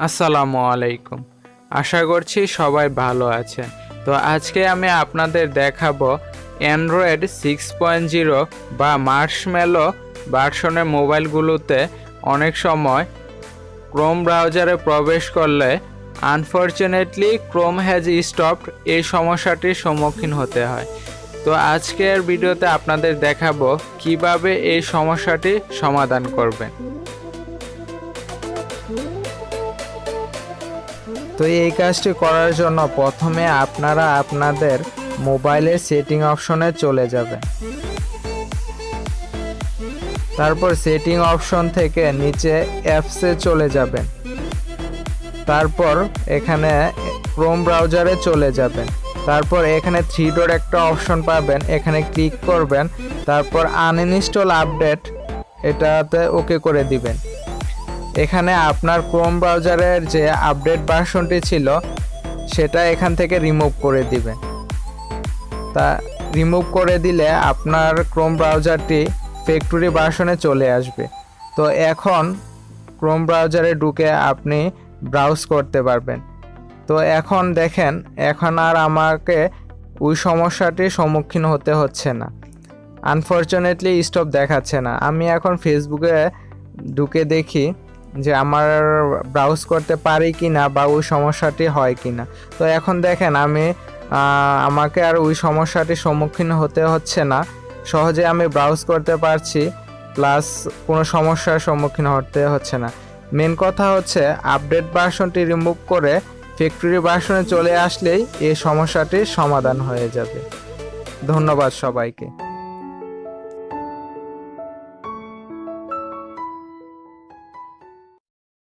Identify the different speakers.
Speaker 1: আসসালামু আলাইকুম। আশা করছি সবাই ভালো আছেন। তো আজকে আমি আপনাদের দেখাবো অ্যান্ড্রয়েড 6.0 বা মার্শমেলো ভার্সনের মোবাইলগুলোতে অনেক সময় ক্রোম ব্রাউজারে প্রবেশ করলে আনফরচুনেটলি ক্রোম হ্যাজ স্টপড এই সমস্যাটির সম্মুখীন হতে হয়। তো আজকের ভিডিওতে আপনাদের দেখাবো কিভাবে এই সমস্যাটি সমাধান করবেন। তো এই কাজটি করার জন্য প্রথমে আপনারা আপনাদের মোবাইলের সেটিং অপশনে চলে যাবেন। তারপর সেটিং অপশন থেকে নিচে অ্যাপসে চলে যাবেন। তারপর এখানে ক্রোম ব্রাউজারে চলে যাবেন। তারপর এখানে 3 ডট একটা অপশন পাবেন, এখানে ক্লিক করবেন। তারপর আনইনস্টল আপডেট এটাতে ওকে করে দিবেন। এখানে আপনার ক্রোম ব্রাউজারের যে আপডেট ভার্সনটি ছিল সেটা এখান থেকে রিমুভ করে দিবেন। তা রিমুভ করে দিলে আপনার ক্রোম ব্রাউজারটি ফ্যাক্টরি ভার্সনে চলে আসবে। তো এখন ক্রোম ব্রাউজারে ঢুকে আপনি ব্রাউজ করতে পারবেন। তো এখন দেখেন, এখন আর আমাকে ওই সমস্যাটির সম্মুখীন হতে হচ্ছে না। আনফরচুনেটলি স্টপ দেখাচ্ছে না। আমি এখন ফেসবুকে ঢুকে দেখি যে আমার ব্রাউজ করতে পারি কি না বা ওই সমস্যাটি হয় কি না। তো এখন দেখেন আমাকে আর ওই সমস্যাটির সম্মুখীন হতে হচ্ছে না। সহজে আমি ব্রাউজ করতে পারছি, প্লাস কোনো সমস্যার সম্মুখীন হতে হচ্ছে না। মেন কথা হচ্ছে আপডেট ভার্সনটি রিমুভ করে ফ্যাক্টরি ভার্সনে চলে আসলেই এই সমস্যাটির সমাধান হয়ে যাবে। ধন্যবাদ সবাইকে।